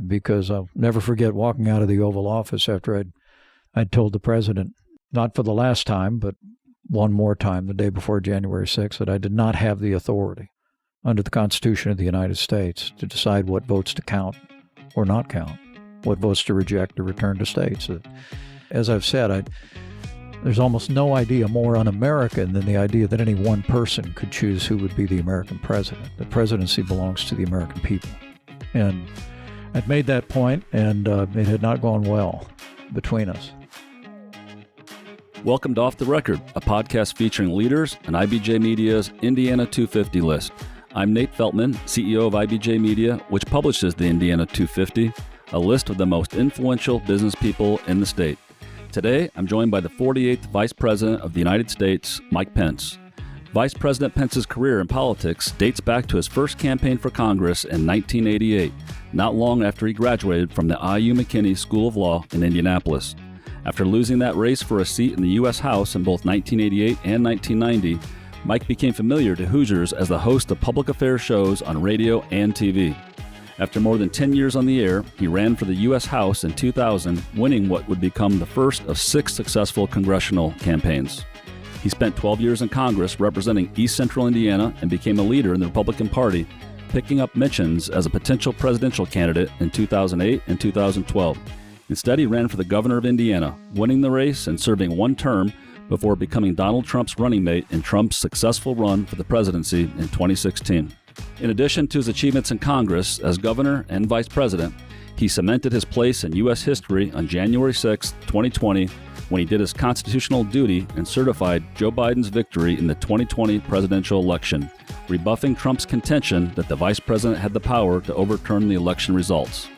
because I'll never forget walking out of the Oval Office after I'd told the president, not for the last time, but one more time the day before January 6th, that I did not have the authority under the Constitution of the United States to decide what votes to count or not count, what votes to reject or return to states. As I've said, there's almost no idea more un-American than the idea that any one person could choose who would be the American president. The presidency belongs to the American people. And I'd made that point, and it had not gone well between us. Welcome to Off the Record, a podcast featuring leaders in IBJ Media's Indiana 250 list. I'm Nate Feltman, CEO of IBJ Media, which publishes the Indiana 250, a list of the most influential business people in the state. Today, I'm joined by the 48th Vice President of the United States, Mike Pence. Vice President Pence's career in politics dates back to his first campaign for Congress in 1988, not long after he graduated from the IU McKinney School of Law in Indianapolis. After losing that race for a seat in the U.S. House in both 1988 and 1990, Mike became familiar to Hoosiers as the host of public affairs shows on radio and TV. After more than 10 years on the air, he ran for the U.S. House in 2000, winning what would become the first of 6 successful congressional campaigns. He spent 12 years in Congress representing East Central Indiana and became a leader in the Republican Party, picking up mentions as a potential presidential candidate in 2008 and 2012. Instead, he ran for the governor of Indiana, winning the race and serving one term before becoming Donald Trump's running mate in Trump's successful run for the presidency in 2016. In addition to his achievements in Congress as governor and vice president, he cemented his place in U.S. history on January 6, 2020, when he did his constitutional duty and certified Joe Biden's victory in the 2020 presidential election, rebuffing Trump's contention that the vice president had the power to overturn the election results.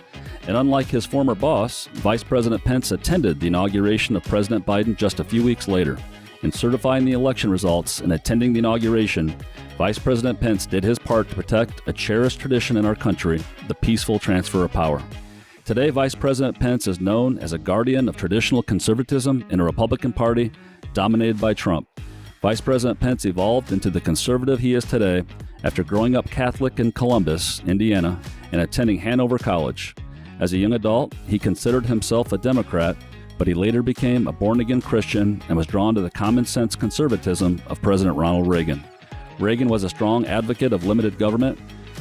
And unlike his former boss, Vice President Pence attended the inauguration of President Biden just a few weeks later. In certifying the election results and attending the inauguration, Vice President Pence did his part to protect a cherished tradition in our country, the peaceful transfer of power. Today, Vice President Pence is known as a guardian of traditional conservatism in a Republican Party dominated by Trump. Vice President Pence evolved into the conservative he is today after growing up Catholic in Columbus, Indiana, and attending Hanover College. As a young adult, he considered himself a Democrat, but he later became a born-again Christian and was drawn to the common-sense conservatism of President Ronald Reagan. Reagan was a strong advocate of limited government,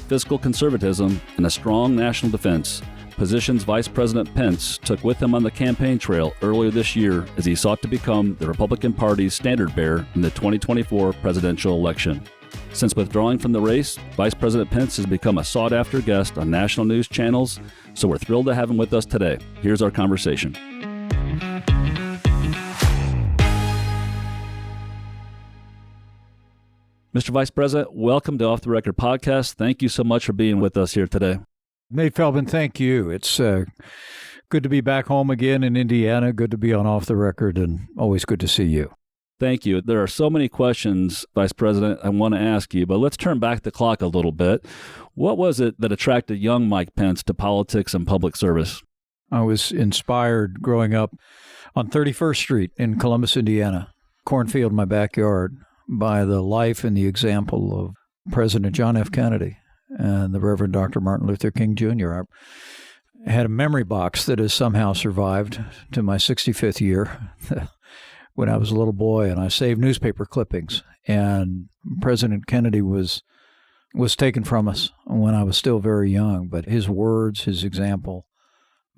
fiscal conservatism, and a strong national defense, positions Vice President Pence took with him on the campaign trail earlier this year as he sought to become the Republican Party's standard-bearer in the 2024 presidential election. Since withdrawing from the race, Vice President Pence has become a sought-after guest on national news channels, so we're thrilled to have him with us today. Here's our conversation. Mr. Vice President, welcome to Off the Record Podcast. Thank you so much for being with us here today. Nate Feltman, thank you. It's good to be back home again in Indiana, good to be on Off the Record, and always good to see you. Thank you. There are so many questions, Vice President, I want to ask you, but let's turn back the clock a little bit. What was it that attracted young Mike Pence to politics and public service? I was inspired growing up on 31st Street in Columbus, Indiana, cornfield in my backyard, by the life and the example of President John F. Kennedy and the Reverend Dr. Martin Luther King Jr. I had a memory box that has somehow survived to my 65th year when I was a little boy, and I saved newspaper clippings. And President Kennedy was taken from us when I was still very young, but his words, his example,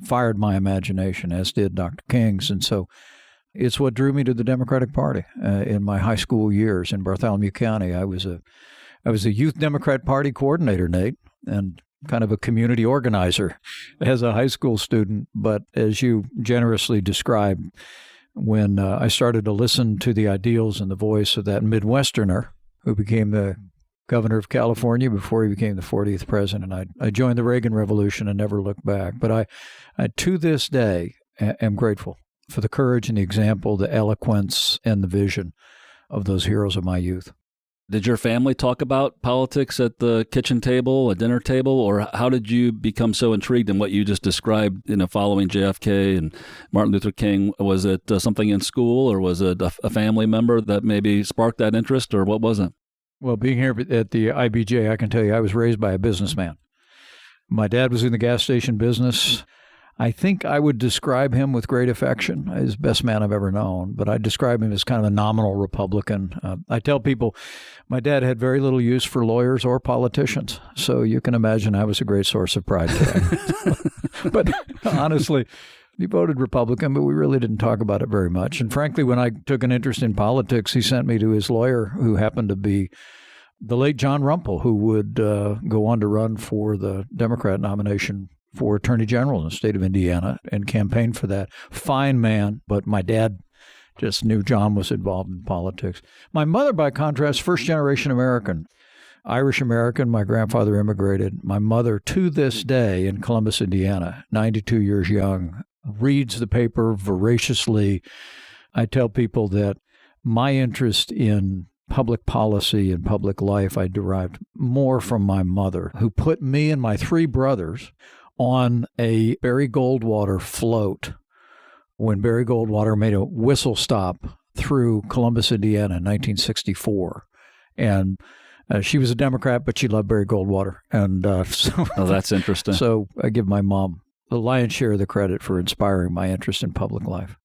fired my imagination, as did Dr. King's. And so it's what drew me to the Democratic Party. In my high school years in Bartholomew County, I was a youth Democrat Party coordinator, Nate, and kind of a community organizer as a high school student. But as you generously described, when I started to listen to the ideals and the voice of that Midwesterner who became the governor of California before he became the 40th president, I joined the Reagan Revolution and never looked back. But I to this day, am grateful for the courage and the example, the eloquence and the vision of those heroes of my youth. Did your family talk about politics at the kitchen table, a dinner table, or how did you become so intrigued in what you just described, following JFK and Martin Luther King? Was it something in school, or was it a family member that maybe sparked that interest, or what was it? Well, being here at the IBJ, I can tell you I was raised by a businessman. My dad was in the gas station business. I think I would describe him with great affection. He's the best man I've ever known, but I describe him as kind of a nominal Republican. I tell people my dad had very little use for lawyers or politicians, so you can imagine I was a great source of pride to him. But honestly, he voted Republican, but we really didn't talk about it very much. And frankly, when I took an interest in politics, he sent me to his lawyer, who happened to be the late John Rumpel, who would go on to run for the Democrat nomination for Attorney General in the state of Indiana and campaigned for that. Fine man, but my dad just knew John was involved in politics. My mother, by contrast, first-generation American, Irish-American. My grandfather immigrated. My mother, to this day, in Columbus, Indiana, 92 years young, reads the paper voraciously. I tell people that my interest in public policy and public life I derived more from my mother, who put me and my three brothers on a Barry Goldwater float when Barry Goldwater made a whistle stop through Columbus, Indiana in 1964. And she was a Democrat, but she loved Barry Goldwater. And oh, that's interesting. So I give my mom the lion's share of the credit for inspiring my interest in public life.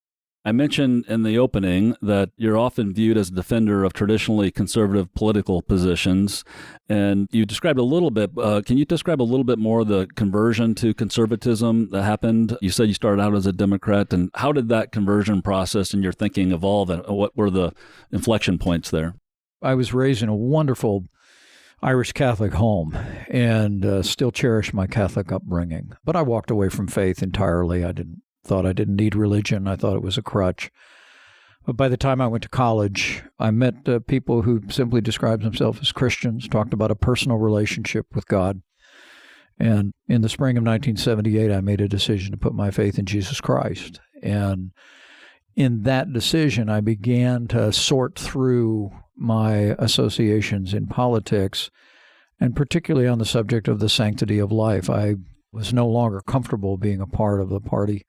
I mentioned in the opening that you're often viewed as a defender of traditionally conservative political positions, and you described a little bit. Can you describe a little bit more the conversion to conservatism that happened? You said you started out as a Democrat, and how did that conversion process and your thinking evolve, and what were the inflection points there? I was raised in a wonderful Irish Catholic home and still cherish my Catholic upbringing, but I walked away from faith entirely. Thought I didn't need religion. I thought it was a crutch. But by the time I went to college, I met people who simply described themselves as Christians, talked about a personal relationship with God. And in the spring of 1978, I made a decision to put my faith in Jesus Christ. And in that decision, I began to sort through my associations in politics, and particularly on the subject of the sanctity of life. I was no longer comfortable being a part of the party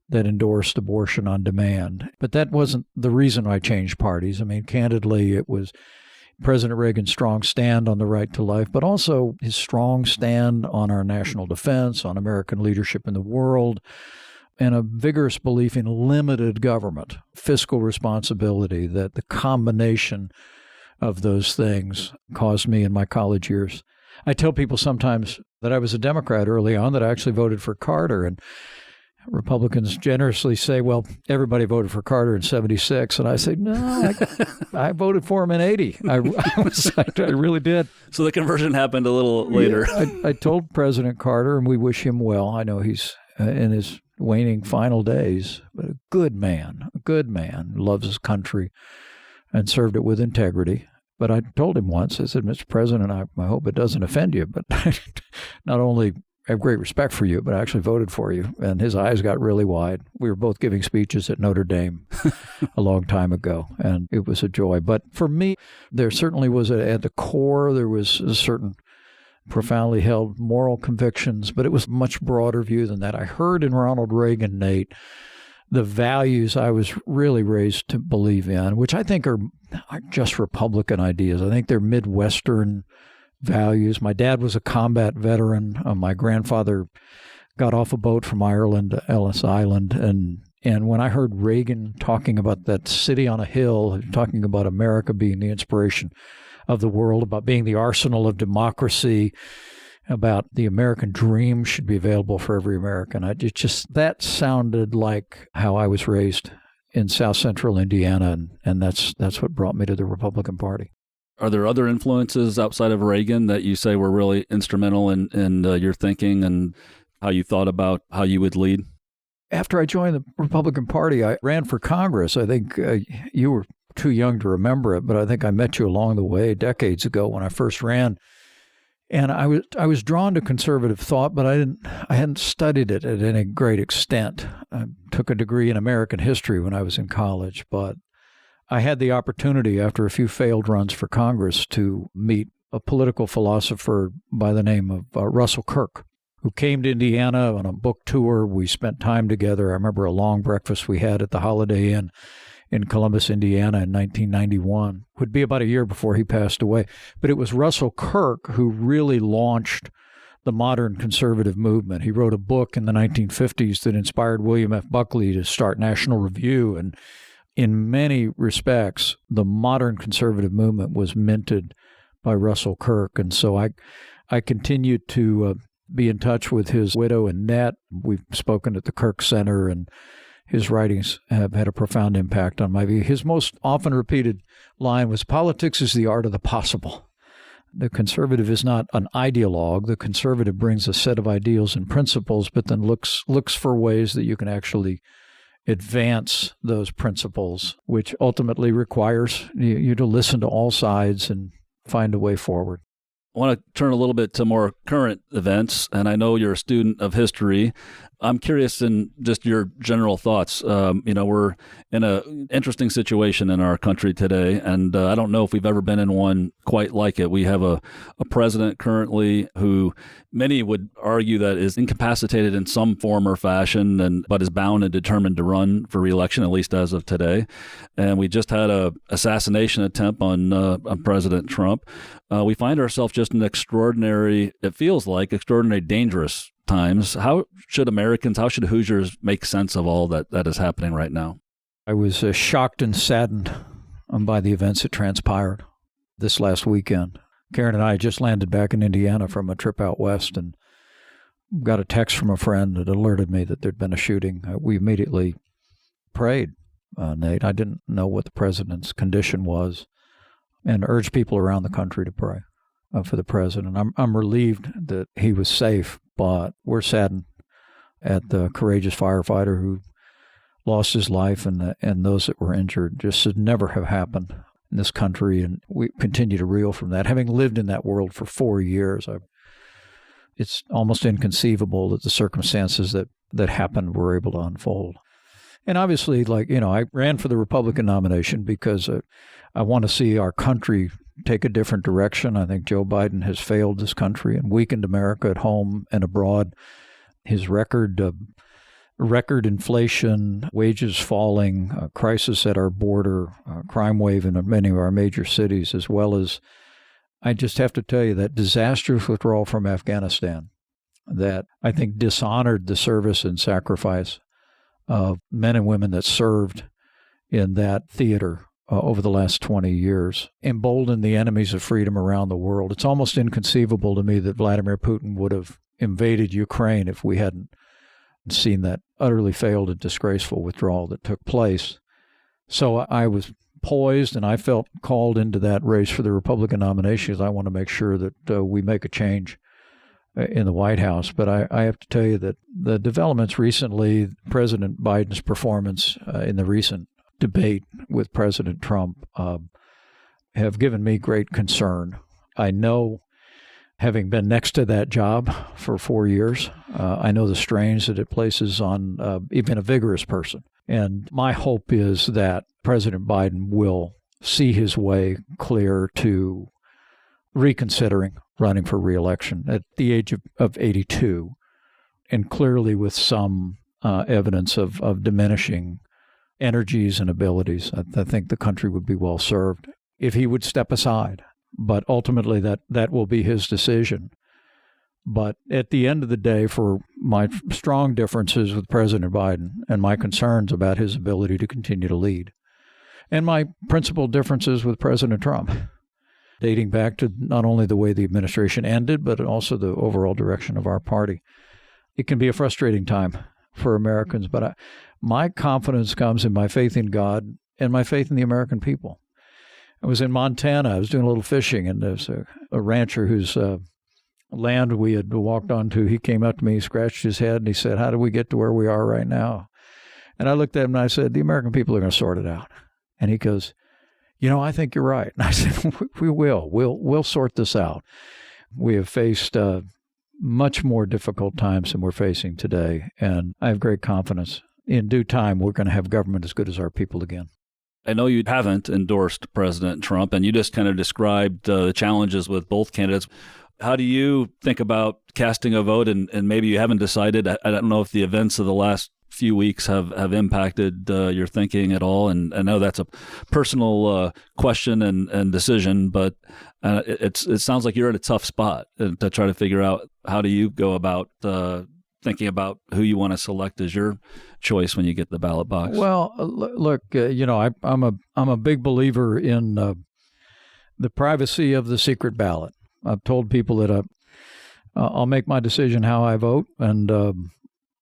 that endorsed abortion on demand. But that wasn't the reason I changed parties. I mean, candidly, it was President Reagan's strong stand on the right to life, but also his strong stand on our national defense, on American leadership in the world, and a vigorous belief in limited government, fiscal responsibility, that the combination of those things caused me in my college years. I tell people sometimes that I was a Democrat early on, that I actually voted for Carter, and Republicans generously say, well, everybody voted for Carter in 76. And I say, no, I voted for him in 80. I really did. So the conversion happened a little later. Yeah, I told President Carter, and we wish him well. I know he's in his waning final days, but a good man, loves his country and served it with integrity. But I told him once, I said, Mr. President, I hope it doesn't offend you, but not only I have great respect for you, but I actually voted for you. And his eyes got really wide. We were both giving speeches at Notre Dame a long time ago, and it was a joy. But for me, there certainly was, at the core, there was a certain profoundly held moral convictions, but it was a much broader view than that. I heard in Ronald Reagan, Nate, the values I was really raised to believe in, which I think are just Republican ideas. I think they're Midwestern values. My dad was a combat veteran. My grandfather got off a boat from Ireland to Ellis Island. And when I heard Reagan talking about that city on a hill, talking about America being the inspiration of the world, about being the arsenal of democracy, about the American dream should be available for every American, that sounded like how I was raised in South Central Indiana, and that's what brought me to the Republican Party. Are there other influences outside of Reagan that you say were really instrumental in your thinking and how you thought about how you would lead? After I joined the Republican Party, I ran for Congress. I think you were too young to remember it, but I think I met you along the way decades ago when I first ran. And I was drawn to conservative thought, but I hadn't studied it at any great extent. I took a degree in American history when I was in college, but I had the opportunity, after a few failed runs for Congress, to meet a political philosopher by the name of Russell Kirk, who came to Indiana on a book tour. We spent time together. I remember a long breakfast we had at the Holiday Inn in Columbus, Indiana in 1991. It would be about a year before he passed away. But it was Russell Kirk who really launched the modern conservative movement. He wrote a book in the 1950s that inspired William F. Buckley to start National Review. And in many respects, the modern conservative movement was minted by Russell Kirk. And so I continued to be in touch with his widow, Annette. We've spoken at the Kirk Center, and his writings have had a profound impact on my view. His most often repeated line was, "Politics is the art of the possible." The conservative is not an ideologue. The conservative brings a set of ideals and principles, but then looks for ways that you can actually advance those principles, which ultimately requires you to listen to all sides and find a way forward. I want to turn a little bit to more current events, and I know you're a student of history. I'm curious in just your general thoughts. We're in an interesting situation in our country today, and I don't know if we've ever been in one quite like it. We have a president currently who many would argue that is incapacitated in some form or fashion, but is bound and determined to run for re-election, at least as of today. And we just had an assassination attempt on President Trump. We find ourselves just in extraordinary dangerous times. How should Hoosiers make sense of all that is happening right now? I was shocked and saddened by the events that transpired this last weekend. Karen and I just landed back in Indiana from a trip out west and got a text from a friend that alerted me that there'd been a shooting. We immediately prayed, Nate. I didn't know what the president's condition was, and urged people around the country to pray for the president. I'm relieved that he was safe, but we're saddened at the courageous firefighter who lost his life and those that were injured. Just should never have happened in this country, and we continue to reel from that. Having lived in that world for 4 years, it's almost inconceivable that the circumstances that happened were able to unfold. And obviously, I ran for the Republican nomination because I want to see our country take a different direction. I think Joe Biden has failed this country and weakened America at home and abroad. His record inflation, wages falling, crisis at our border, crime wave in many of our major cities, as well as, I just have to tell you, that disastrous withdrawal from Afghanistan that I think dishonored the service and sacrifice of men and women that served in that theater over the last 20 years, emboldened the enemies of freedom around the world. It's almost inconceivable to me that Vladimir Putin would have invaded Ukraine if we hadn't seen that utterly failed and disgraceful withdrawal that took place. So I was poised, and I felt called into that race for the Republican nomination because I want to make sure that we make a change in the White House. But I have to tell you that the developments recently, President Biden's performance in the recent debate with President Trump have given me great concern. I know, having been next to that job for 4 years, I know the strains that it places on even a vigorous person. And my hope is that President Biden will see his way clear to reconsidering running for re-election at the age of 82, and clearly with some evidence of diminishing energies and abilities. I think the country would be well served if he would step aside. But ultimately, that will be his decision. But at the end of the day, for my strong differences with President Biden and my concerns about his ability to continue to lead, and my principal differences with President Trump, dating back to not only the way the administration ended, but also the overall direction of our party, it can be a frustrating time for Americans. But my confidence comes in my faith in God and my faith in the American people. I was in Montana. I was doing a little fishing, and there's a rancher whose land we had walked onto. He came up to me, scratched his head, and he said, "How did we get to where we are right now?" And I looked at him and I said, "The American people are going to sort it out." And he goes, "I think you're right." And I said, "We will. We'll sort this out." We have faced much more difficult times than we're facing today, and I have great confidence. In due time, we're going to have government as good as our people again. I know you haven't endorsed President Trump, and you just kind of described the challenges with both candidates. How do you think about casting a vote? And maybe you haven't decided. I don't know if the events of the last few weeks have impacted your thinking at all? And I know that's a personal question and decision, but it sounds like you're at a tough spot to try to figure out how do you go about thinking about who you want to select as your choice when you get the ballot box. Well, look, I'm a big believer in the privacy of the secret ballot. I've told people that I'll make my decision how I vote, and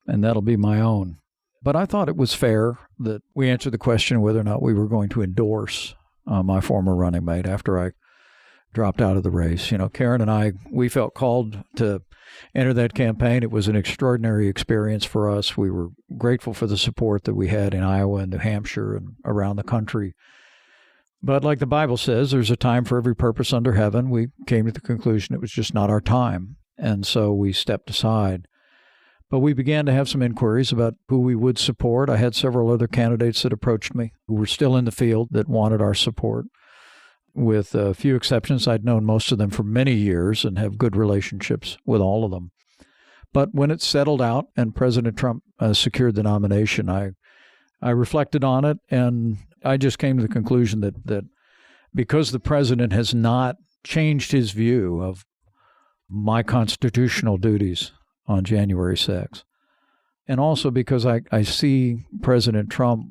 that'll be my own. But I thought it was fair that we answer the question whether or not we were going to endorse my former running mate after I dropped out of the race. Karen and I, we felt called to enter that campaign. It was an extraordinary experience for us. We were grateful for the support that we had in Iowa and New Hampshire and around the country. But like the Bible says, there's a time for every purpose under heaven. We came to the conclusion it was just not our time. And so we stepped aside. But we began to have some inquiries about who we would support. I had several other candidates that approached me who were still in the field that wanted our support. With a few exceptions, I'd known most of them for many years and have good relationships with all of them. But when it settled out and President Trump secured the nomination, I reflected on it, and I just came to the conclusion that because the president has not changed his view of my constitutional duties on January 6th, and also because I see President Trump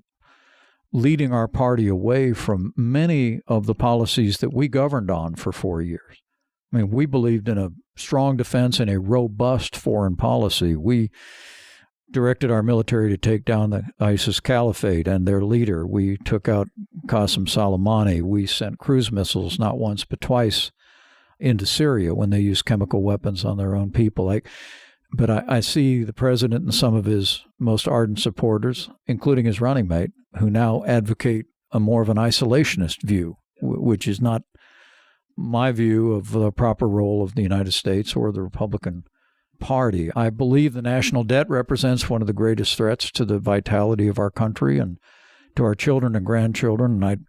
leading our party away from many of the policies that we governed on for 4 years. I mean, we believed in a strong defense and a robust foreign policy. We directed our military to take down the ISIS caliphate and their leader. We took out Qasem Soleimani. We sent cruise missiles not once but twice into Syria when they used chemical weapons on their own people. But I see the president and some of his most ardent supporters, including his running mate, who now advocate a more of an isolationist view, which is not my view of the proper role of the United States or the Republican Party. I believe the national debt represents one of the greatest threats to the vitality of our country and to our children and grandchildren. And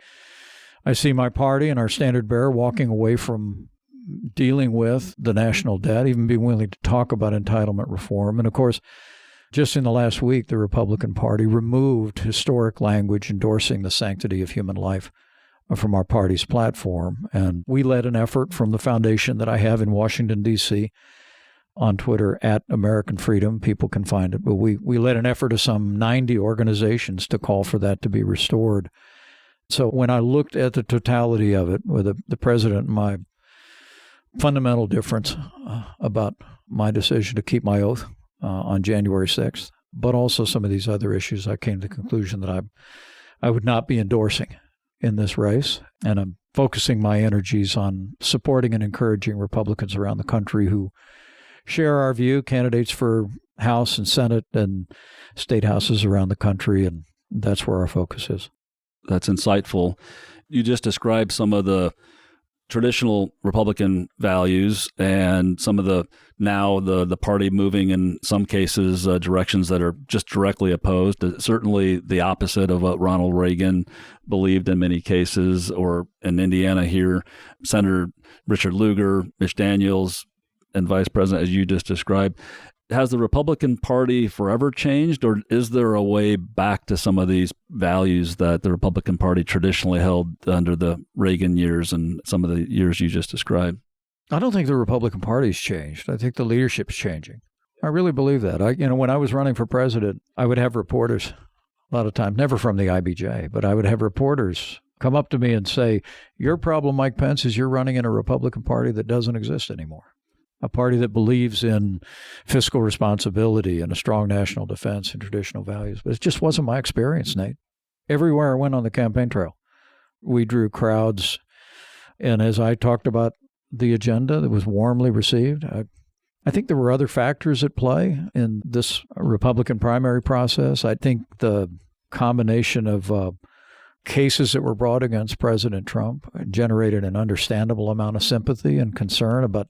I see my party and our standard bearer walking away from dealing with the national debt, even being willing to talk about entitlement reform. And of course, just in the last week, the Republican Party removed historic language endorsing the sanctity of human life from our party's platform. And we led an effort from the foundation that I have in Washington, D.C., on Twitter, at American Freedom. People can find it. But we led an effort of some 90 organizations to call for that to be restored. So when I looked at the totality of it, with the president and my fundamental difference about my decision to keep my oath on January 6th, but also some of these other issues, I came to the conclusion that I would not be endorsing in this race. And I'm focusing my energies on supporting and encouraging Republicans around the country who share our view, candidates for House and Senate and state houses around the country. And that's where our focus is. That's insightful. You just described some of the traditional Republican values and some of the party moving in some cases directions that are just directly opposed. Certainly the opposite of what Ronald Reagan believed in many cases, or in Indiana here, Senator Richard Lugar, Mitch Daniels, and Vice President, as you just described. Has the Republican Party forever changed, or is there a way back to some of these values that the Republican Party traditionally held under the Reagan years and some of the years you just described? I don't think the Republican Party's changed. I think the leadership's changing. I really believe that. When I was running for president, I would have reporters, a lot of times, never from the IBJ, but I would have reporters come up to me and say, "Your problem, Mike Pence, is you're running in a Republican Party that doesn't exist anymore. A party that believes in fiscal responsibility and a strong national defense and traditional values." But it just wasn't my experience, Nate. Everywhere I went on the campaign trail, we drew crowds. And as I talked about the agenda, that was warmly received. I think there were other factors at play in this Republican primary process. I think the combination of cases that were brought against President Trump generated an understandable amount of sympathy and concern about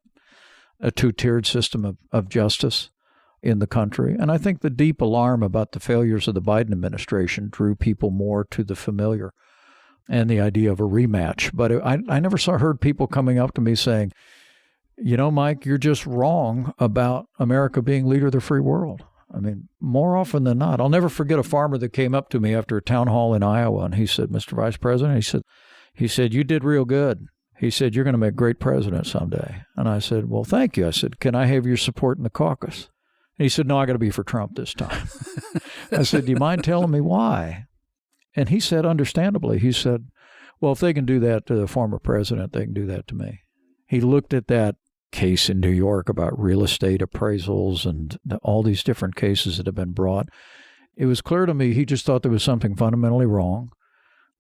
a two-tiered system of justice in the country. And I think the deep alarm about the failures of the Biden administration drew people more to the familiar and the idea of a rematch. But I never heard people coming up to me saying, "You know, Mike, you're just wrong about America being leader of the free world." I mean, more often than not. I'll never forget a farmer that came up to me after a town hall in Iowa, and he said, Mr. Vice President, he said, you did real good. He said, you're going to make a great president someday. And I said, well, thank you. I said, can I have your support in the caucus? And he said, no, I got to be for Trump this time. I said, do you mind telling me why? And he said, understandably, he said, well, if they can do that to the former president, they can do that to me. He looked at that case in New York about real estate appraisals and all these different cases that have been brought. It was clear to me he just thought there was something fundamentally wrong.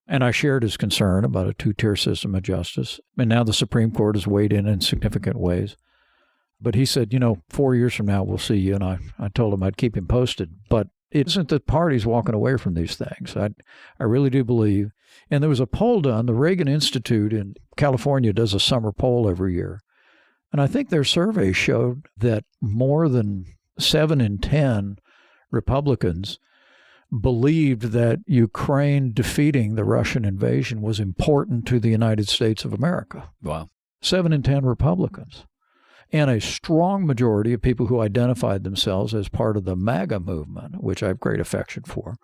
And I shared his concern about a two-tier system of justice. And now the Supreme Court has weighed in significant ways. But he said, 4 years from now, we'll see you. And I told him I'd keep him posted. But it isn't that parties walking away from these things. I really do believe. And there was a poll done. The Reagan Institute in California does a summer poll every year. And I think their survey showed that more than 7 in 10 Republicans believed that Ukraine defeating the Russian invasion was important to the United States of America. Wow. 7 in 10 Republicans. And a strong majority of people who identified themselves as part of the MAGA movement, which I have great affection for.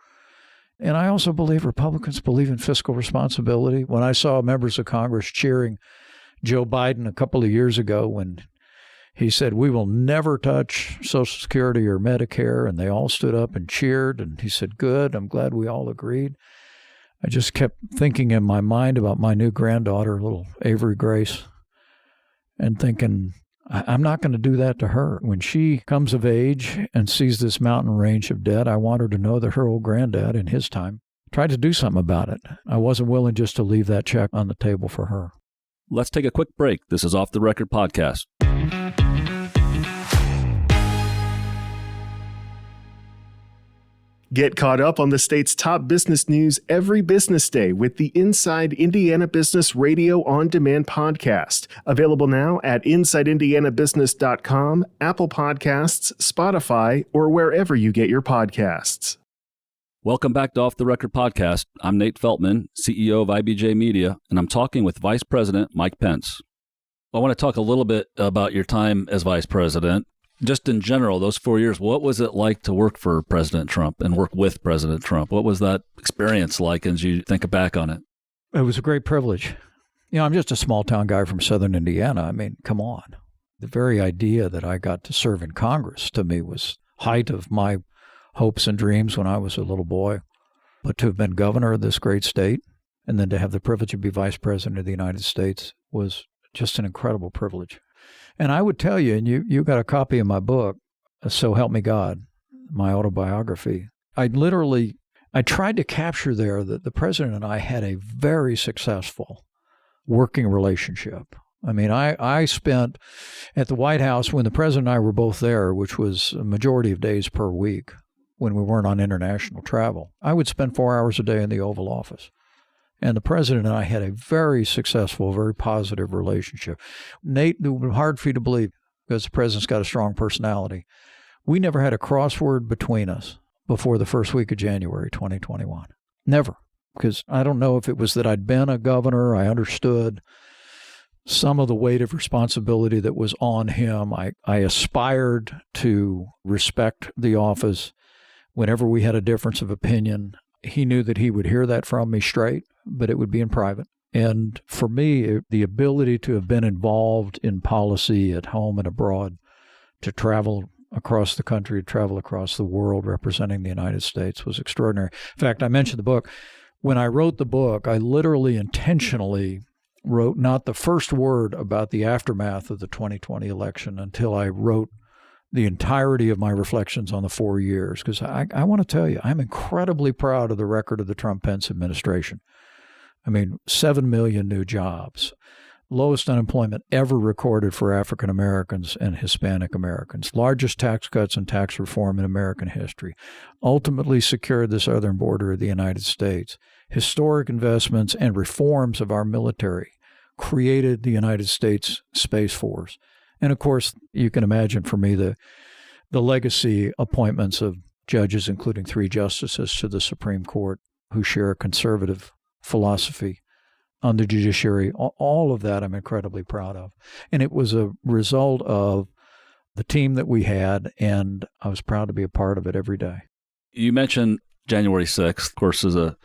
And I also believe Republicans believe in fiscal responsibility. When I saw members of Congress cheering Joe Biden a couple of years ago when he said, we will never touch Social Security or Medicare, and they all stood up and cheered, and he said, good, I'm glad we all agreed. I just kept thinking in my mind about my new granddaughter, little Avery Grace, and thinking, I'm not going to do that to her. When she comes of age and sees this mountain range of debt, I want her to know that her old granddad, in his time, tried to do something about it. I wasn't willing just to leave that check on the table for her. Let's take a quick break. This is Off the Record Podcast. Get caught up on the state's top business news every business day with the Inside Indiana Business Radio On Demand podcast. Available now at InsideIndianaBusiness.com, Apple Podcasts, Spotify, or wherever you get your podcasts. Welcome back to Off the Record Podcast. I'm Nate Feltman, CEO of IBJ Media, and I'm talking with Vice President Mike Pence. I want to talk a little bit about your time as Vice President. Just in general, those 4 years, what was it like to work for President Trump and work with President Trump? What was that experience like as you think back on it? It was a great privilege. I'm just a small-town guy from southern Indiana. I mean, come on. The very idea that I got to serve in Congress, to me, was height of my hopes and dreams when I was a little boy. But to have been governor of this great state and then to have the privilege to be Vice President of the United States was just an incredible privilege. And I would tell you, and you got a copy of my book, So Help Me God, my autobiography. I tried to capture there that the president and I had a very successful working relationship. I mean, I spent at the White House when the president and I were both there, which was a majority of days per week when we weren't on international travel. I would spend 4 hours a day in the Oval Office. And the president and I had a very successful, very positive relationship. Nate, it would be hard for you to believe because the president's got a strong personality. We never had a crossword between us before the first week of January 2021. Never. Because I don't know if it was that I'd been a governor, I understood some of the weight of responsibility that was on him. I aspired to respect the office whenever we had a difference of opinion. He knew that he would hear that from me straight, but it would be in private. And for me, the ability to have been involved in policy at home and abroad, to travel across the country, to travel across the world representing the United States was extraordinary. In fact, I mentioned the book. When I wrote the book, I literally intentionally wrote not the first word about the aftermath of the 2020 election until I wrote the entirety of my reflections on the 4 years, because I want to tell you, I'm incredibly proud of the record of the Trump-Pence administration. I mean, 7 million new jobs, lowest unemployment ever recorded for African Americans and Hispanic Americans, largest tax cuts and tax reform in American history, ultimately secured the southern border of the United States, historic investments and reforms of our military, created the United States Space Force. And, of course, you can imagine for me the legacy appointments of judges, including 3 justices to the Supreme Court who share a conservative philosophy on the judiciary. All of that I'm incredibly proud of. And it was a result of the team that we had, and I was proud to be a part of it every day. You mentioned January 6th, of course, is an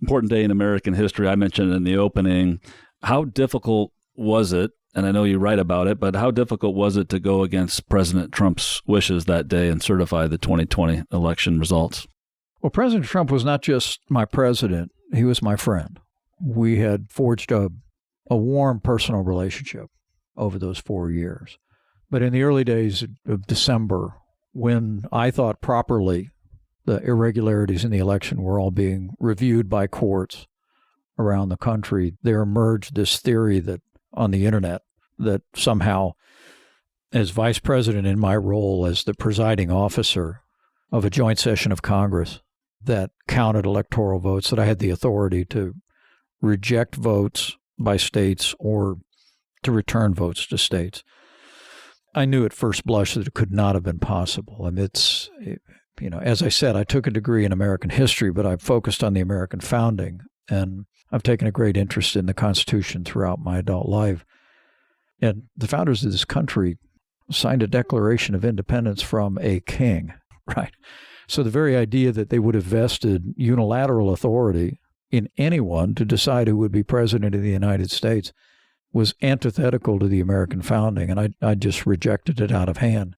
important day in American history. I mentioned it in the opening. How difficult was it, and I know you write about it, but how difficult was it to go against President Trump's wishes that day and certify the 2020 election results? Well, President Trump was not just my president, he was my friend. We had forged a warm personal relationship over those 4 years. But in the early days of December, when I thought properly the irregularities in the election were all being reviewed by courts around the country, there emerged this theory that on the internet that somehow, as vice president in my role as the presiding officer of a joint session of Congress that counted electoral votes, that I had the authority to reject votes by states or to return votes to states. I knew at first blush that it could not have been possible. I mean, as I said, I took a degree in American history, but I focused on the American founding, and I've taken a great interest in the Constitution throughout my adult life. And the founders of this country signed a Declaration of Independence from a king, right? So the very idea that they would have vested unilateral authority in anyone to decide who would be president of the United States was antithetical to the American founding, and I just rejected it out of hand.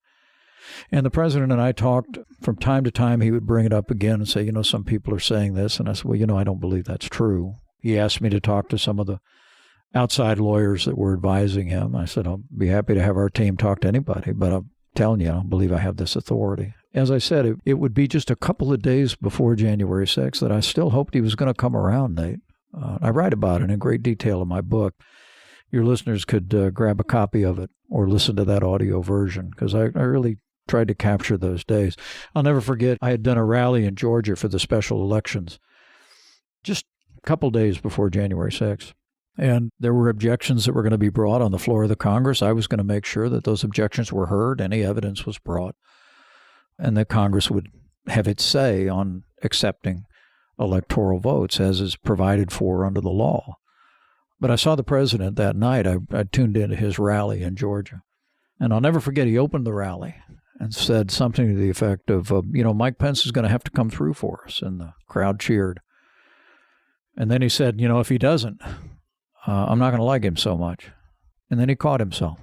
And the president and I talked from time to time. He would bring it up again and say, some people are saying this. And I said, well, I don't believe that's true. He asked me to talk to some of the outside lawyers that were advising him. I said, I'll be happy to have our team talk to anybody, but I'm telling you, I don't believe I have this authority. As I said, it would be just a couple of days before January 6th that I still hoped he was going to come around, Nate. I write about it in great detail in my book. Your listeners could grab a copy of it or listen to that audio version, because I really tried to capture those days. I'll never forget, I had done a rally in Georgia for the special elections just a couple days before January 6th. And there were objections that were going to be brought on the floor of the Congress. I was going to make sure that those objections were heard, any evidence was brought, and that Congress would have its say on accepting electoral votes as is provided for under the law. But I saw the president that night. I tuned into his rally in Georgia. And I'll never forget, he opened the rally and said something to the effect of, Mike Pence is going to have to come through for us. And the crowd cheered. And then he said, if he doesn't, I'm not going to like him so much. And then he caught himself.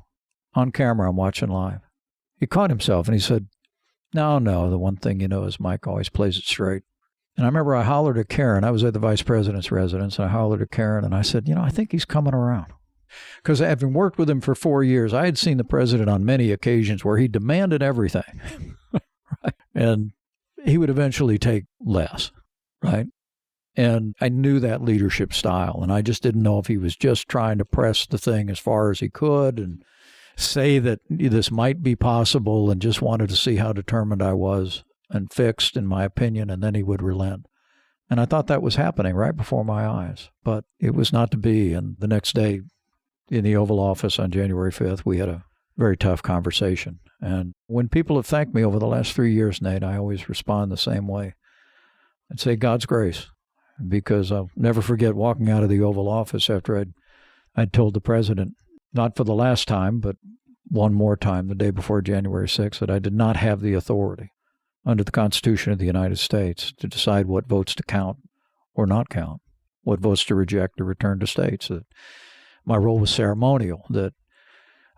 On camera, I'm watching live. He caught himself and he said, no, the one thing is Mike always plays it straight. And I remember I hollered at Karen. I was at the vice president's residence. And I hollered at Karen and I said, I think he's coming around. Because having worked with him for 4 years, I had seen the president on many occasions where he demanded everything. Right? And he would eventually take less. Right? And I knew that leadership style. And I just didn't know if he was just trying to press the thing as far as he could and say that this might be possible and just wanted to see how determined I was and fixed, in my opinion, and then he would relent. And I thought that was happening right before my eyes, but it was not to be. And the next day in the Oval Office on January 5th, we had a very tough conversation. And when people have thanked me over the last 3 years, Nate, I always respond the same way. I'd say God's grace, because I'll never forget walking out of the Oval Office after I'd told the president, not for the last time, but one more time the day before January 6th, that I did not have the authority under the Constitution of the United States to decide what votes to count or not count, what votes to reject or return to states. That my role was ceremonial, that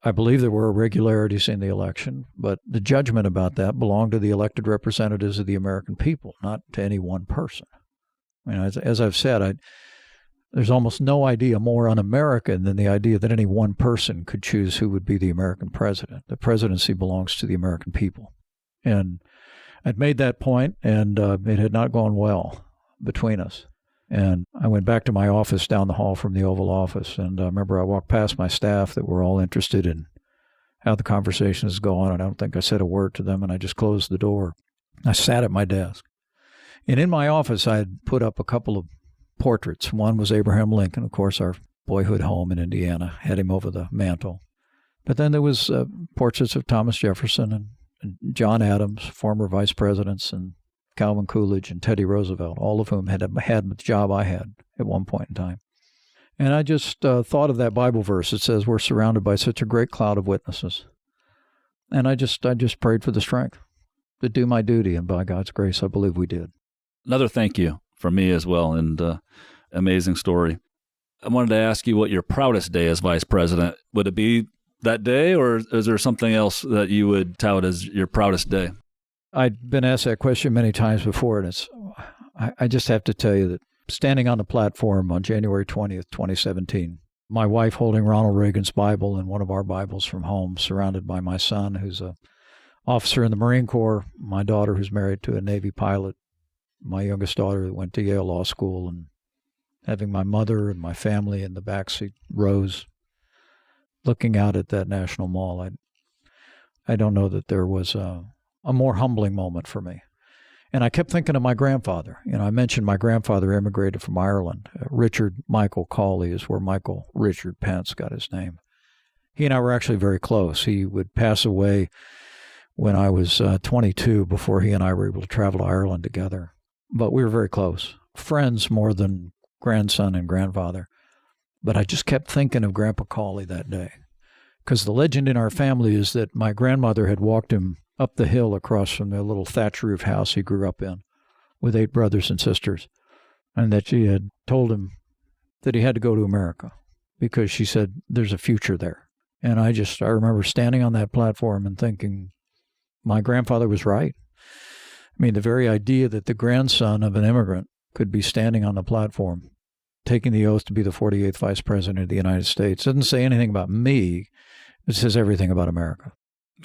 I believe there were irregularities in the election, but the judgment about that belonged to the elected representatives of the American people, not to any one person. I mean, as I've said, there's almost no idea more un-American than the idea that any one person could choose who would be the American president. The presidency belongs to the American people. And I'd made that point, and it had not gone well between us. And I went back to my office down the hall from the Oval Office, and I remember I walked past my staff that were all interested in how the conversation is going, and I don't think I said a word to them, and I just closed the door. I sat at my desk. And in my office, I had put up a couple of portraits. One was Abraham Lincoln, of course, our boyhood home in Indiana, had him over the mantle. But then there was portraits of Thomas Jefferson and John Adams, former vice presidents, and Calvin Coolidge and Teddy Roosevelt, all of whom had the job I had at one point in time. And I just thought of that Bible verse that says we're surrounded by such a great cloud of witnesses. And I just prayed for the strength to do my duty. And by God's grace, I believe we did. Another thank you from me as well, and amazing story. I wanted to ask you what your proudest day as vice president. Would it be that day, or is there something else that you would tout as your proudest day? I'd been asked that question many times before, and I just have to tell you that standing on the platform on January 20th, 2017, my wife holding Ronald Reagan's Bible and one of our Bibles from home, surrounded by my son, who's an officer in the Marine Corps, my daughter, who's married to a Navy pilot, my youngest daughter that went to Yale Law School, and having my mother and my family in the backseat rows looking out at that National Mall. I don't know that there was a more humbling moment for me. And I kept thinking of my grandfather. I mentioned my grandfather immigrated from Ireland. Richard Michael Cawley is where Michael Richard Pence got his name. He and I were actually very close. He would pass away when I was 22 before he and I were able to travel to Ireland together. But we were very close. Friends more than grandson and grandfather. But I just kept thinking of Grandpa Cawley that day. Because the legend in our family is that my grandmother had walked him up the hill across from the little thatch roof house he grew up in with 8 brothers and sisters, and that she had told him that he had to go to America because she said there's a future there. And I remember standing on that platform and thinking, my grandfather was right. I mean, the very idea that the grandson of an immigrant could be standing on the platform, taking the oath to be the 48th Vice President of the United States, doesn't say anything about me. It says everything about America.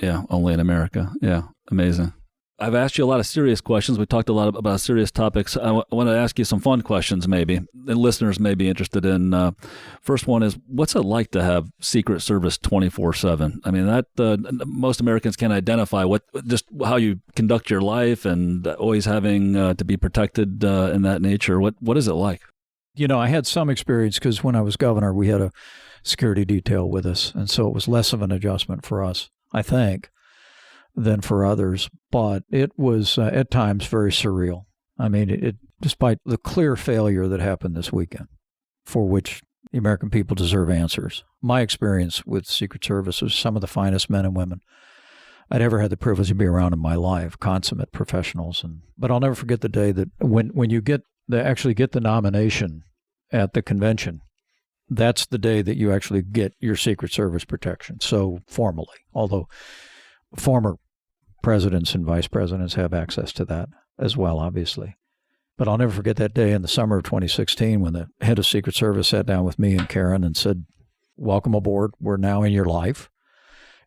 Yeah, only in America. Yeah, amazing. I've asked you a lot of serious questions. We talked a lot about serious topics. I want to ask you some fun questions maybe, and listeners may be interested in. First one is, what's it like to have Secret Service 24/7? I mean, that most Americans can identify just how you conduct your life and always having to be protected in that nature. What is it like? I had some experience because when I was governor, we had a security detail with us, and so it was less of an adjustment for us, I think, than for others. But it was at times very surreal. I mean, despite the clear failure that happened this weekend, for which the American people deserve answers. My experience with Secret Service was some of the finest men and women I'd ever had the privilege to be around in my life, consummate professionals. But I'll never forget the day that when you actually get the nomination at the convention, that's the day that you actually get your Secret Service protection. So formally, although former presidents and vice presidents have access to that as well, obviously. But I'll never forget that day in the summer of 2016 when the head of Secret Service sat down with me and Karen and said, "Welcome aboard. We're now in your life."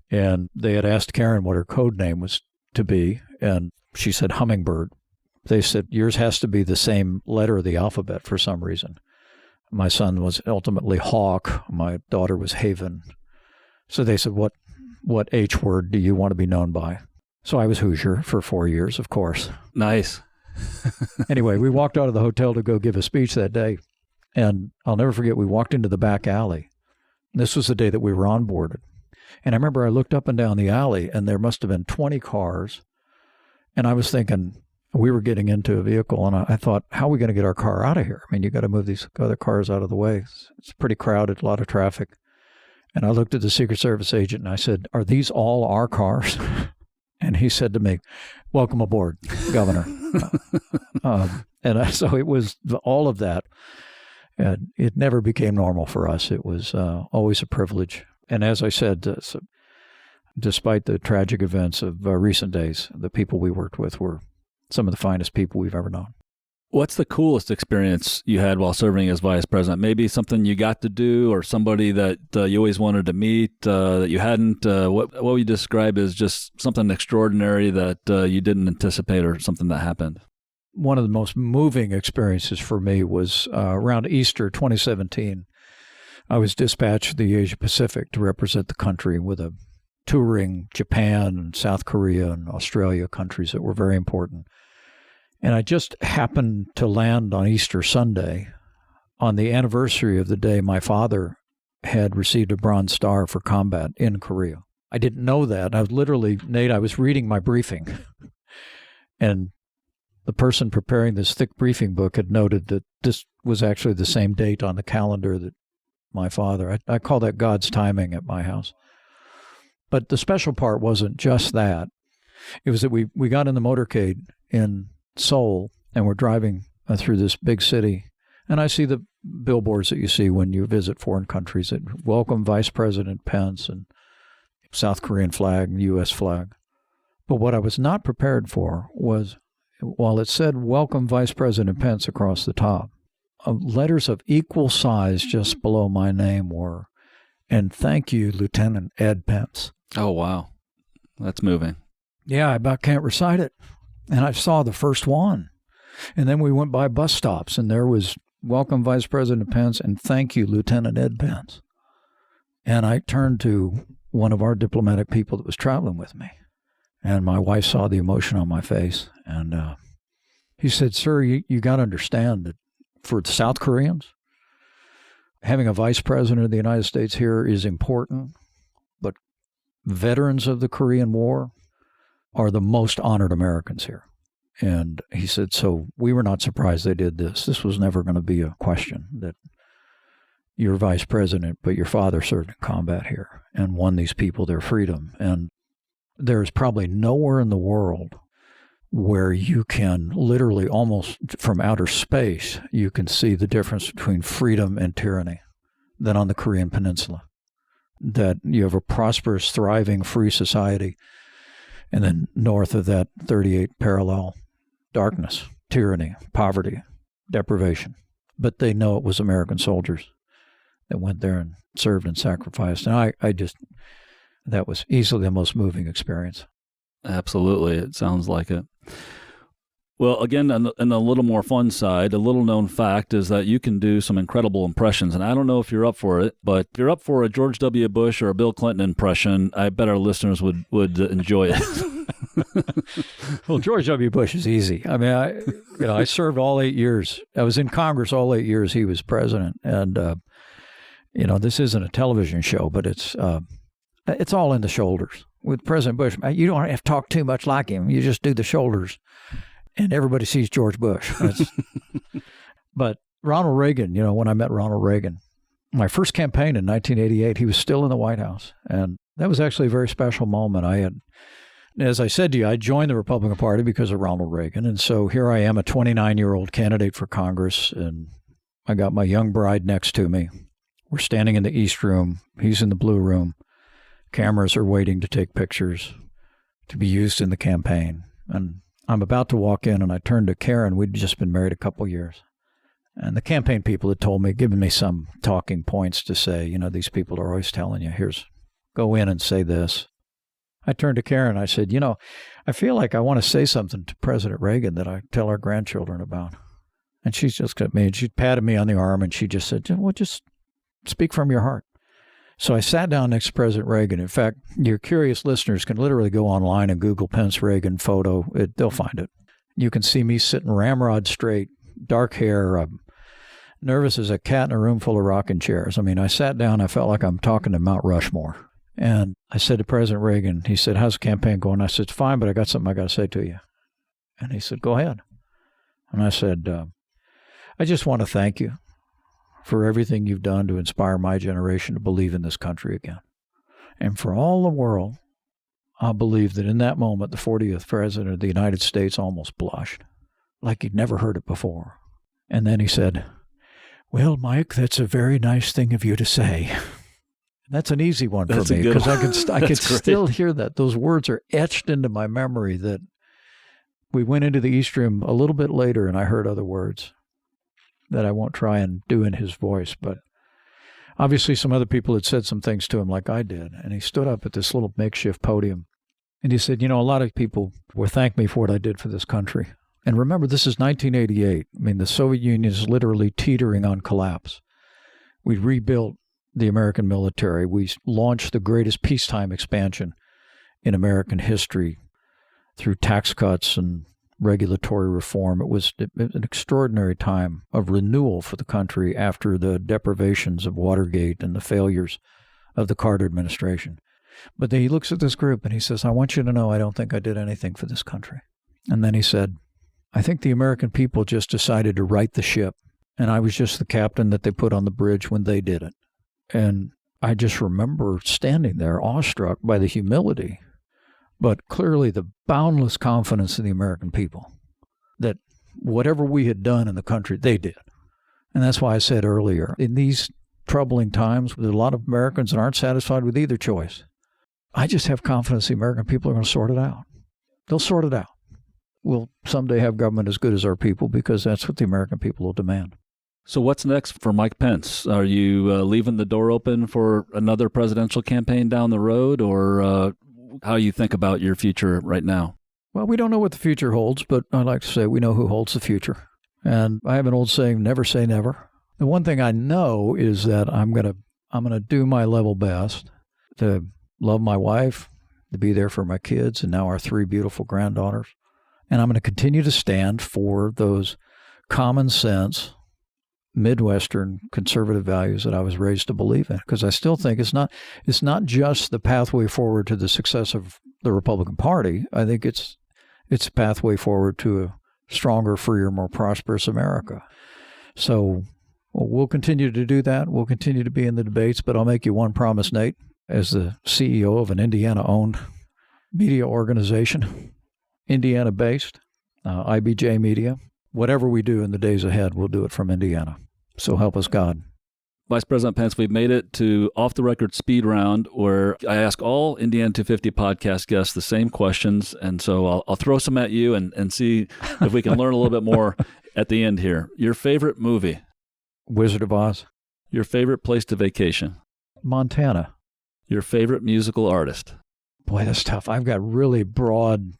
And they had asked Karen what her code name was to be, and she said Hummingbird. They said, "Yours has to be the same letter of the alphabet for some reason." My son was ultimately Hawk. My daughter was Haven. So they said, what H word do you want to be known by? So I was Hoosier for 4 years, of course. Nice. Anyway, we walked out of the hotel to go give a speech that day. And I'll never forget, we walked into the back alley. This was the day that we were onboarded. And I remember I looked up and down the alley, and there must have been 20 cars. And I was thinking, we were getting into a vehicle, and I thought, how are we going to get our car out of here? I mean, you got to move these other cars out of the way. It's pretty crowded, a lot of traffic. And I looked at the Secret Service agent, and I said, "Are these all our cars?" And he said to me, "Welcome aboard, Governor." So it was all of that. And it never became normal for us. It was always a privilege. And as I said, despite the tragic events of recent days, the people we worked with were some of the finest people we've ever known. What's the coolest experience you had while serving as vice president? Maybe something you got to do, or somebody that you always wanted to meet that you hadn't. What would you describe as just something extraordinary that you didn't anticipate, or something that happened? One of the most moving experiences for me was around Easter 2017. I was dispatched to the Asia Pacific to represent the country with a touring Japan and South Korea and Australia, countries that were very important. And I just happened to land on Easter Sunday on the anniversary of the day my father had received a Bronze Star for combat in Korea. I didn't know that. Nate, I was reading my briefing, and the person preparing this thick briefing book had noted that this was actually the same date on the calendar that my father, I call that God's timing at my house. But the special part wasn't just that. It was that we got in the motorcade in Seoul, and we're driving through this big city. And I see the billboards that you see when you visit foreign countries that welcome Vice President Pence and South Korean flag, U.S. flag. But what I was not prepared for was, while it said welcome Vice President Pence across the top, letters of equal size just below my name were, and thank you, Lieutenant Ed Pence. Oh, wow. That's moving. Yeah, I about can't recite it. And I saw the first one. And then we went by bus stops, and there was welcome Vice President Pence and thank you, Lieutenant Ed Pence. And I turned to one of our diplomatic people that was traveling with me. And my wife saw the emotion on my face. And he said, sir, you got to understand that for the South Koreans, having a vice president of the United States here is important. But veterans of the Korean War are the most honored Americans here. And he said, so we were not surprised they did this. This was never going to be a question that you're vice president, but your father served in combat here and won these people their freedom. And there's probably nowhere in the world where you can literally almost from outer space, you can see the difference between freedom and tyranny than on the Korean Peninsula. That you have a prosperous, thriving, free society. And then north of that, 38 parallel, darkness, tyranny, poverty, deprivation. But they know it was American soldiers that went there and served and sacrificed. And that was easily the most moving experience. Absolutely. It sounds like it. Well, again, on the little more fun side, a little known fact is that you can do some incredible impressions. And I don't know if you're up for it, but if you're up for a George W. Bush or a Bill Clinton impression, I bet our listeners would enjoy it. Well, George W. Bush is easy. I mean, I served all 8 years. I was in Congress all 8 years. He was president. And, this isn't a television show, but it's all in the shoulders. With President Bush, you don't have to talk too much like him. You just do the shoulders. And everybody sees George Bush. But Ronald Reagan, when I met Ronald Reagan, my first campaign in 1988, he was still in the White House. And that was actually a very special moment. As I said to you, I joined the Republican Party because of Ronald Reagan. And so here I am, a 29-year-old candidate for Congress. And I got my young bride next to me. We're standing in the East Room. He's in the Blue Room. Cameras are waiting to take pictures to be used in the campaign. And I'm about to walk in, and I turned to Karen. We'd just been married a couple years. And the campaign people had told me, given me some talking points to say, these people are always telling you, go in and say this. I turned to Karen. I said, I feel like I want to say something to President Reagan that I tell our grandchildren about. And she just got me, and she patted me on the arm, and she just said, well, just speak from your heart. So I sat down next to President Reagan. In fact, your curious listeners can literally go online and Google Pence Reagan photo. They'll find it. You can see me sitting ramrod straight, dark hair, nervous as a cat in a room full of rocking chairs. I mean, I sat down. I felt like I'm talking to Mount Rushmore. And I said to President Reagan, he said, how's the campaign going? I said, it's fine, but I got something I got to say to you. And he said, go ahead. And I said, I just want to thank you for everything you've done to inspire my generation to believe in this country again. And for all the world, I believe that in that moment, the 40th president of the United States almost blushed, like he'd never heard it before. And then he said, well, Mike, that's a very nice thing of you to say. That's an easy one for me because I can still hear that. Those words are etched into my memory that we went into the East Room a little bit later and I heard other words that I won't try and do in his voice. But obviously some other people had said some things to him like I did. And he stood up at this little makeshift podium and he said, a lot of people will thank me for what I did for this country. And remember, this is 1988. I mean, the Soviet Union is literally teetering on collapse. We rebuilt the American military. We launched the greatest peacetime expansion in American history through tax cuts and regulatory reform. It was an extraordinary time of renewal for the country after the deprivations of Watergate and the failures of the Carter administration. But then he looks at this group and he says, I want you to know I don't think I did anything for this country. And then he said, I think the American people just decided to right the ship, and I was just the captain that they put on the bridge when they did it. And I just remember standing there awestruck by the humility, but clearly the boundless confidence in the American people that whatever we had done in the country, they did. And that's why I said earlier, in these troubling times, there's a lot of Americans that aren't satisfied with either choice. I just have confidence the American people are going to sort it out. They'll sort it out. We'll someday have government as good as our people because that's what the American people will demand. So what's next for Mike Pence? Are you leaving the door open for another presidential campaign down the road, or how you think about your future right now? Well, we don't know what the future holds, but I like to say we know who holds the future. And I have an old saying, never say never. The one thing I know is that I'm gonna do my level best to love my wife, to be there for my kids, and now our 3 beautiful granddaughters. And I'm going to continue to stand for those common sense, Midwestern conservative values that I was raised to believe in, because I still think it's not just the pathway forward to the success of the Republican Party. I think it's a pathway forward to a stronger, freer, more prosperous America. So we'll continue to do that. We'll continue to be in the debates, but I'll make you one promise, Nate. As the CEO of an Indiana-owned media organization, Indiana-based, IBJ Media, whatever we do in the days ahead, we'll do it from Indiana. So help us God. Vice President Pence, we've made it to off-the-record speed round where I ask all Indiana 250 podcast guests the same questions. And so I'll throw some at you and see if we can learn a little bit more at the end here. Your favorite movie? Wizard of Oz. Your favorite place to vacation? Montana. Your favorite musical artist? Boy, that's tough. I've got really broad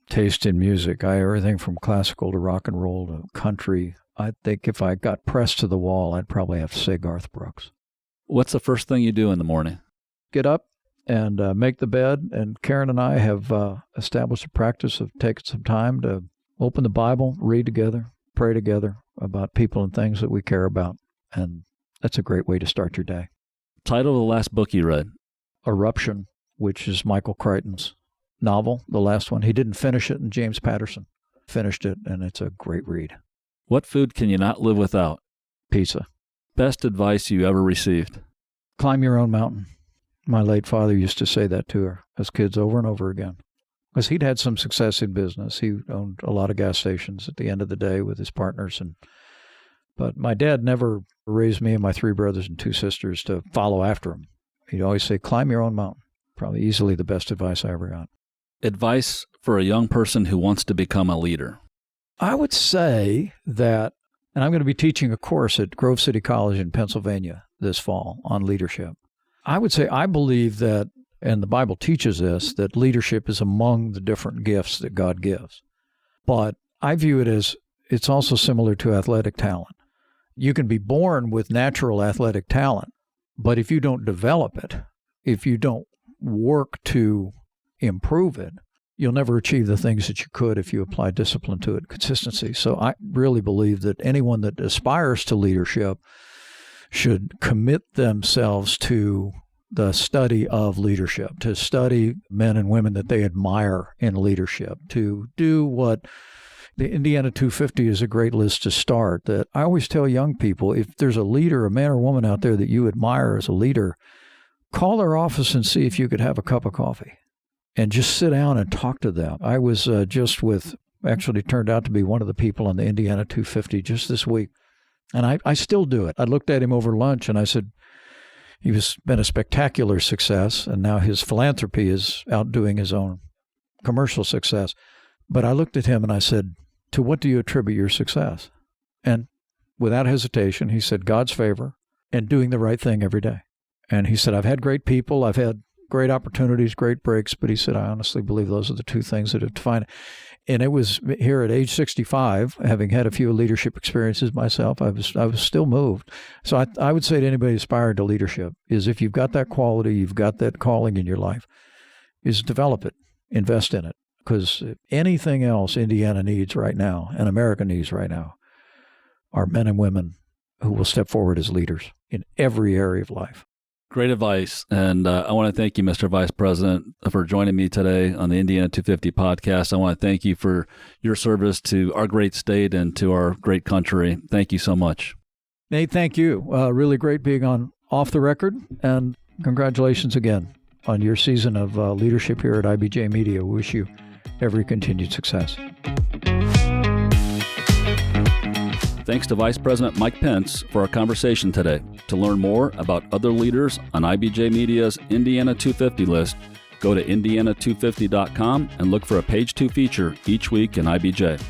taste in music. Everything from classical to rock and roll to country. I think if I got pressed to the wall, I'd probably have to say Garth Brooks. What's the first thing you do in the morning? Get up and make the bed. And Karen and I have established a practice of taking some time to open the Bible, read together, pray together about people and things that we care about. And that's a great way to start your day. Title of the last book you read? Eruption, which is Michael Crichton's novel, the last one. He didn't finish it, and James Patterson finished it, and it's a great read. What food can you not live without? Pizza. Best advice you ever received? Climb your own mountain. My late father used to say that to us kids over and over again, because he'd had some success in business. He owned a lot of gas stations at the end of the day with his partners, but my dad never raised me and my 3 brothers and 2 sisters to follow after him. He'd always say, climb your own mountain. Probably easily the best advice I ever got. Advice for a young person who wants to become a leader? I would say that, and I'm going to be teaching a course at Grove City College in Pennsylvania this fall on leadership. I would say I believe that, and the Bible teaches this, that leadership is among the different gifts that God gives. But I view it as it's also similar to athletic talent. You can be born with natural athletic talent, but if you don't develop it, if you don't work to improve it, you'll never achieve the things that you could if you apply discipline to it, consistency. So I really believe that anyone that aspires to leadership should commit themselves to the study of leadership, to study men and women that they admire in leadership, to do what the Indiana 250 is a great list to start. That I always tell young people, if there's a leader, a man or woman out there that you admire as a leader, call their office and see if you could have a cup of coffee and just sit down and talk to them. I was actually turned out to be one of the people on the Indiana 250 just this week. And I still do it. I looked at him over lunch and I said, he's been a spectacular success, and now his philanthropy is outdoing his own commercial success. But I looked at him and I said, to what do you attribute your success? And without hesitation, he said, God's favor and doing the right thing every day. And he said, I've had great people, I've had great opportunities, great breaks, but he said, I honestly believe those are the 2 things that have defined it. And it was here at age 65, having had a few leadership experiences myself, I was still moved. So I would say to anybody aspiring to leadership is if you've got that quality, you've got that calling in your life, is develop it, invest in it. Because anything else Indiana needs right now and America needs right now are men and women who will step forward as leaders in every area of life. Great advice. And I want to thank you, Mr. Vice President, for joining me today on the Indiana 250 podcast. I want to thank you for your service to our great state and to our great country. Thank you so much. Nate, thank you. Really great being on Off the Record, and congratulations again on your season of leadership here at IBJ Media. We wish you every continued success. Thanks to Vice President Mike Pence for our conversation today. To learn more about other leaders on IBJ Media's Indiana 250 list, go to indiana250.com and look for a Page 2 feature each week in IBJ.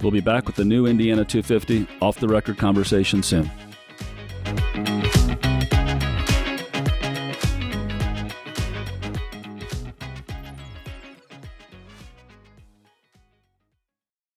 We'll be back with the new Indiana 250 Off the Record conversation soon.